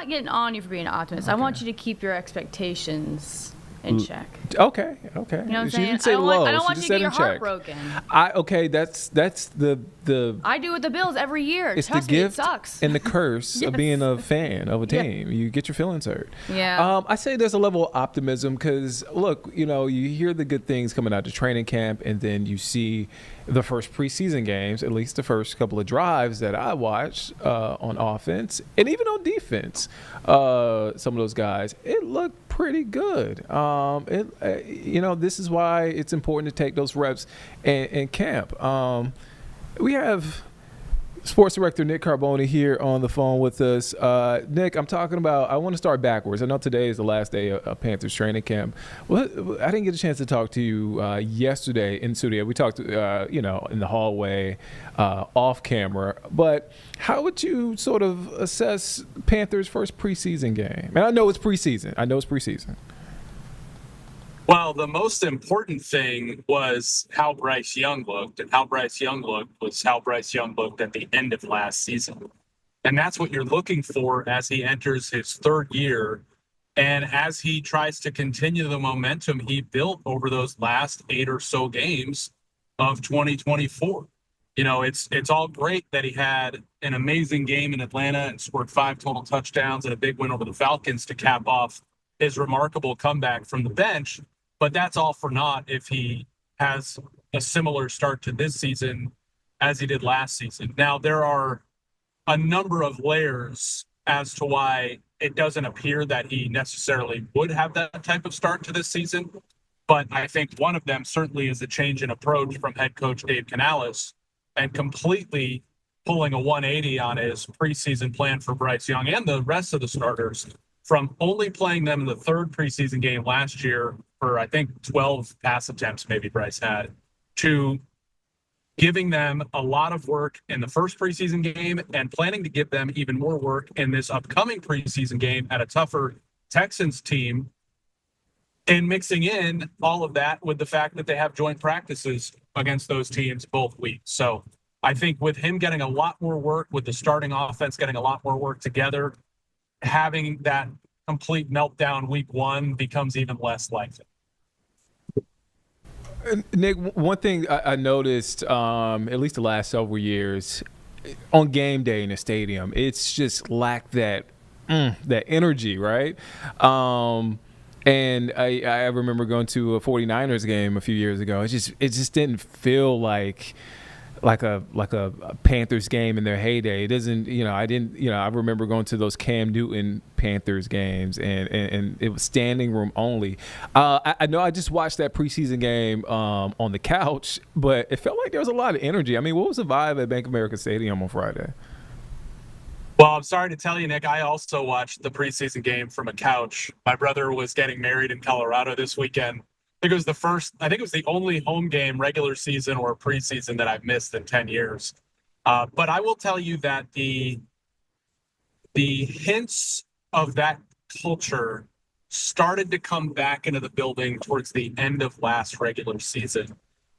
not getting on you for being an optimist. I want you to keep your expectations in check. Okay. You know what I'm She saying? didn't say low. I don't She want just you to said get your in heart check. broken. Okay, that's the. I do with the Bills every year. It's Trust the me, gift it sucks. and the curse of being a fan of a team. You get your feelings hurt. Yeah. I say there's a level of optimism because, look, you hear the good things coming out of training camp, and then you see the first preseason games, at least the first couple of drives that I watched on offense and even on defense. Some of those guys, it looked pretty good. This is why it's important to take those reps in camp. We have Sports Director Nick Carboni here on the phone with us. Nick, I want to start backwards. I know today is the last day of Panthers training camp. Well, I didn't get a chance to talk to you yesterday in studio. We talked, in the hallway, off camera. But how would you sort of assess Panthers' first preseason game? And I know it's preseason. Well, the most important thing was how Bryce Young looked, and how Bryce Young looked was how Bryce Young looked at the end of last season. And that's what you're looking for as he enters his third year and as he tries to continue the momentum he built over those last 8 or so games of 2024. It's all great that he had an amazing game in Atlanta and scored 5 total touchdowns and a big win over the Falcons to cap off his remarkable comeback from the bench. But that's all for naught if he has a similar start to this season as he did last season. Now, there are a number of layers as to why it doesn't appear that he necessarily would have that type of start to this season. But I think one of them certainly is a change in approach from head coach Dave Canales and completely pulling a 180 on his preseason plan for Bryce Young and the rest of the starters, from only playing them in the third preseason game last year for, I think, 12 pass attempts maybe Bryce had, to giving them a lot of work in the first preseason game and planning to give them even more work in this upcoming preseason game at a tougher Texans team, and mixing in all of that with the fact that they have joint practices against those teams both weeks. So I think with him getting a lot more work, with the starting offense getting a lot more work together, having that complete meltdown week one becomes even less likely. Nick, one thing I noticed, at least the last several years, on game day in the stadium, it's just lacked that energy, right? And I remember going to a 49ers game a few years ago. It just didn't feel like a Panthers game in their heyday. It doesn't, I remember going to those Cam Newton Panthers games and it was standing room only. I know I just watched that preseason game on the couch, but it felt like there was a lot of energy. I mean, what was the vibe at Bank of America Stadium on Friday? Well, I'm sorry to tell you, Nick, I also watched the preseason game from a couch. My brother was getting married in Colorado this weekend. I think it was the only home game, regular season or preseason, that I've missed in 10 years. But I will tell you that the hints of that culture started to come back into the building towards the end of last regular season.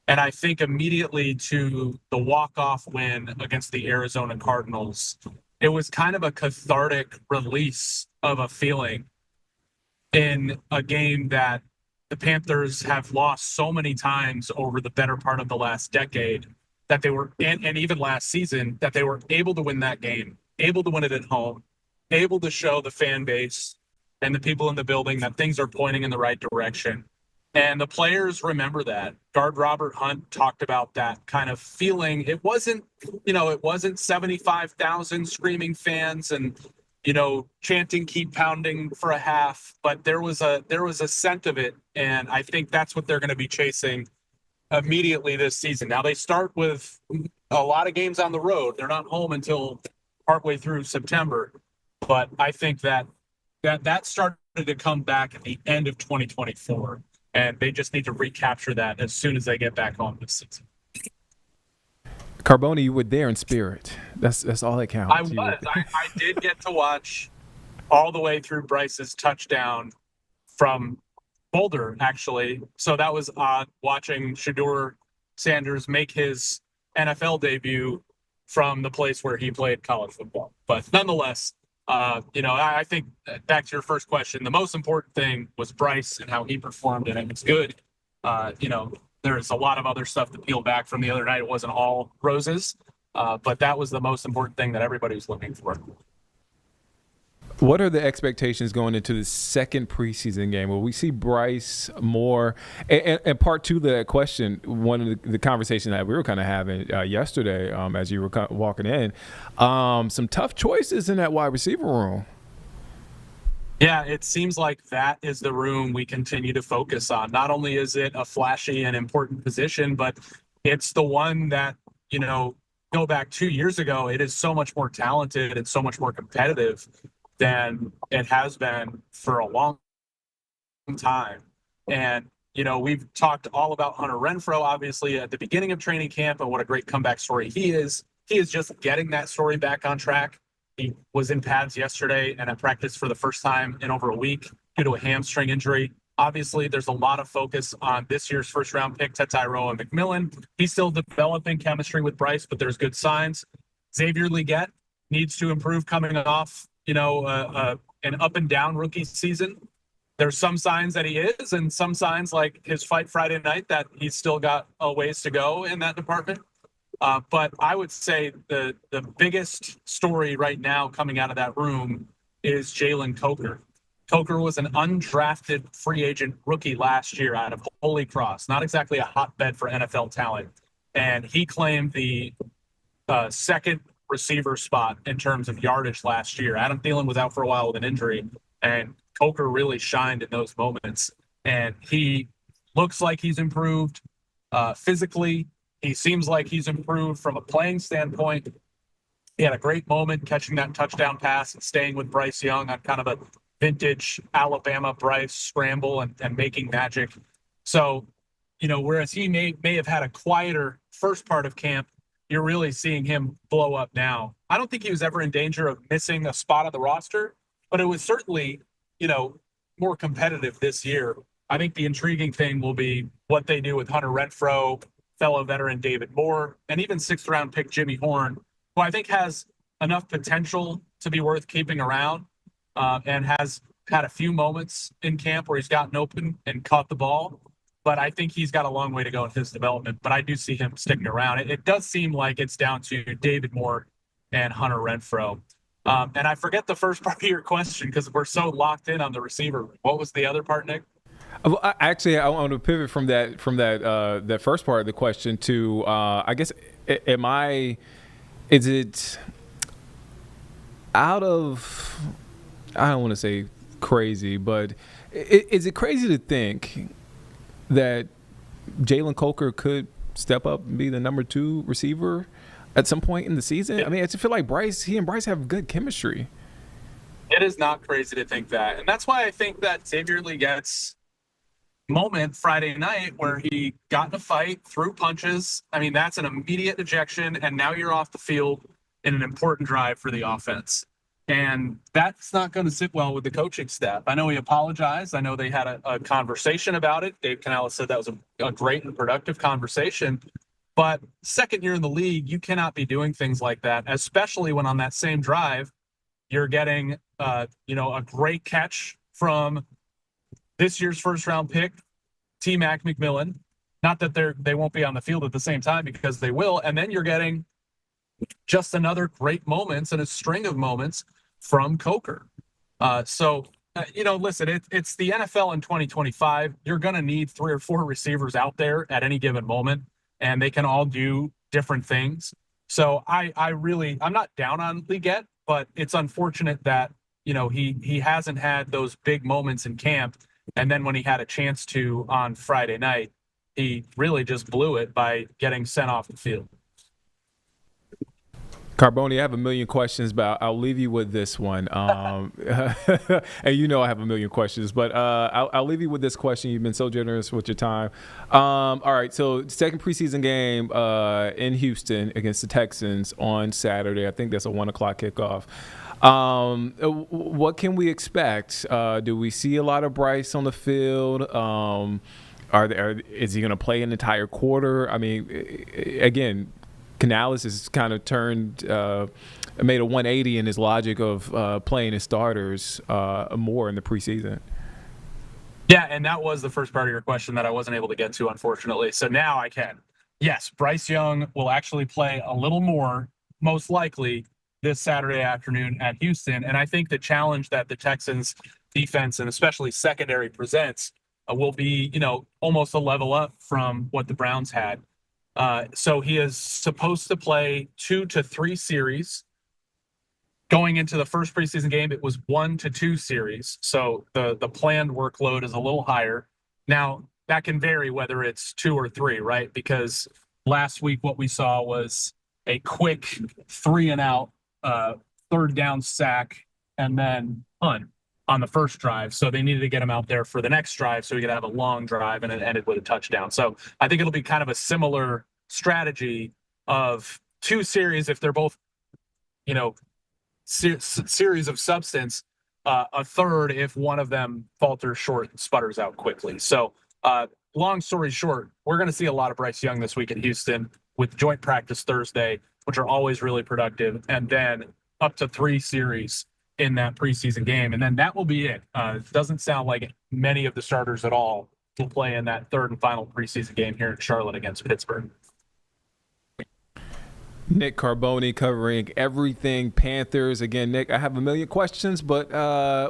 And I think immediately to the walk-off win against the Arizona Cardinals, it was kind of a cathartic release of a feeling in a game that the Panthers have lost so many times over the better part of the last decade, that they were, and even last season, that they were able to win that game, able to win it at home, able to show the fan base and the people in the building that things are pointing in the right direction. And the players remember that. Guard Robert Hunt talked about that kind of feeling. It wasn't 75,000 screaming fans and, chanting, keep pounding for a half, but there was a scent of it. And I think that's what they're going to be chasing immediately this season. Now they start with a lot of games on the road. They're not home until partway through September, but I think that started to come back at the end of 2024. And they just need to recapture that as soon as they get back home this season. Carboni, you were there in spirit. That's all that counts. I was. I did get to watch all the way through Bryce's touchdown from Boulder, actually. So that was odd, watching Shedeur Sanders make his NFL debut from the place where he played college football. But nonetheless, I think back to your first question, the most important thing was Bryce and how he performed, and it was good. There's a lot of other stuff to peel back from the other night. It wasn't all roses, but that was the most important thing that everybody was looking for. What are the expectations going into the second preseason game? Will we see Bryce more? And part two of that question, one of the conversation that we were kind of having yesterday as you were walking in, some tough choices in that wide receiver room. Yeah, it seems like that is the room we continue to focus on. Not only is it a flashy and important position, but it's the one that, go back 2 years ago, it is so much more talented and so much more competitive than it has been for a long time. And, we've talked all about Hunter Renfrow, obviously, at the beginning of training camp and what a great comeback story he is. He is just getting that story back on track. He was in pads yesterday and at practice for the first time in over a week due to a hamstring injury. Obviously, there's a lot of focus on this year's first-round pick, Tyrone McMillan. He's still developing chemistry with Bryce, but there's good signs. Xavier Legette needs to improve coming off an up and down rookie season. There's some signs that he is, and some signs like his fight Friday night that he's still got a ways to go in that department. But I would say the biggest story right now coming out of that room is Jalen Coker. Coker was an undrafted free agent rookie last year out of Holy Cross, not exactly a hotbed for NFL talent. And he claimed the second receiver spot in terms of yardage last year. Adam Thielen was out for a while with an injury, and Coker really shined in those moments. And he looks like he's improved physically. He seems like he's improved from a playing standpoint. He had a great moment catching that touchdown pass and staying with Bryce Young on kind of a vintage Alabama Bryce scramble and making magic. So, whereas he may have had a quieter first part of camp, you're really seeing him blow up now. I don't think he was ever in danger of missing a spot on the roster, but it was certainly, more competitive this year. I think the intriguing thing will be what they do with Hunter Renfrow, fellow veteran David Moore, and even sixth-round pick Jimmy Horn, who I think has enough potential to be worth keeping around and has had a few moments in camp where he's gotten open and caught the ball. But I think he's got a long way to go in his development. But I do see him sticking around. It does seem like it's down to David Moore and Hunter Renfrow. And I forget the first part of your question because we're so locked in on the receiver. What was the other part, Nick? Actually, I want to pivot from that first part of the question to I guess is it out of, I don't want to say crazy, but is it crazy to think that Jalen Coker could step up and be the number 2 receiver at some point in the season? Yeah. I mean, I just feel like he and Bryce have good chemistry. It is not crazy to think that. And that's why I think that Xavier Legette's moment Friday night where he got in a fight, threw punches, I mean, that's an immediate ejection, and now you're off the field in an important drive for the offense. And that's not going to sit well with the coaching staff. I know he apologized. I know they had a conversation about it. Dave Canales said that was a great and productive conversation. But second year in the league, you cannot be doing things like that, especially when on that same drive, you're getting, a great catch from this year's first-round pick, T-Mac McMillan. Not that they won't be on the field at the same time because they will. And then you're getting just another great moments and a string of moments from Coker. Listen, it's the NFL in 2025. You're going to need 3 or 4 receivers out there at any given moment, and they can all do different things. So I'm not down on Legette, but it's unfortunate that, he hasn't had those big moments in camp. And then when he had a chance to on Friday night, he really just blew it by getting sent off the field. Carboni, I have a million questions, but I'll leave you with this one. And I have a million questions, but I'll leave you with this question. You've been so generous with your time. All right, so second preseason game in Houston against the Texans on Saturday. I think that's a 1:00 kickoff. What can we expect? Do we see a lot of Bryce on the field? Is he going to play an entire quarter? I mean, again, Canales has kind of made a 180 in his logic of playing his starters more in the preseason. Yeah, and that was the first part of your question that I wasn't able to get to, unfortunately. So now I can. Yes, Bryce Young will actually play a little more, most likely, this Saturday afternoon at Houston. And I think the challenge that the Texans defense and especially secondary presents will be, almost a level up from what the Browns had. So he is supposed to play 2 to 3 series. Going into the first preseason game, it was 1 to 2 series. So the planned workload is a little higher. Now, that can vary whether it's 2 or 3, right? Because last week what we saw was a quick 3-and-out, third down sack, and then punt on the first drive. So they needed to get him out there for the next drive so he could have a long drive, and it ended with a touchdown. So I think it'll be kind of a similar strategy of 2 series if they're both, series of substance, a third if one of them falters short and sputters out quickly. So long story short, we're going to see a lot of Bryce Young this week in Houston with joint practice Thursday, which are always really productive, and then up to 3 series in that preseason game. And then that will be it. It doesn't sound like many of the starters at all will play in that third and final preseason game here in Charlotte against Pittsburgh. Nick Carboni covering everything Panthers. Again, Nick, I have a million questions, but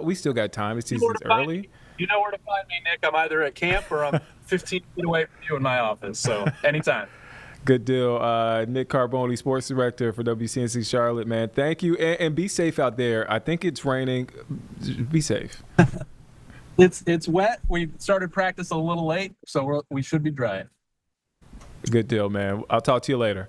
we still got time. The season's early. You know where to find me, Nick. I'm either at camp or I'm 15 feet away from you in my office. So anytime. Good deal. Nick Carboni, sports director for WCNC Charlotte, man. Thank you. And be safe out there. I think it's raining. Be safe. It's wet. We started practice a little late, so we should be dry. Good deal, man. I'll talk to you later.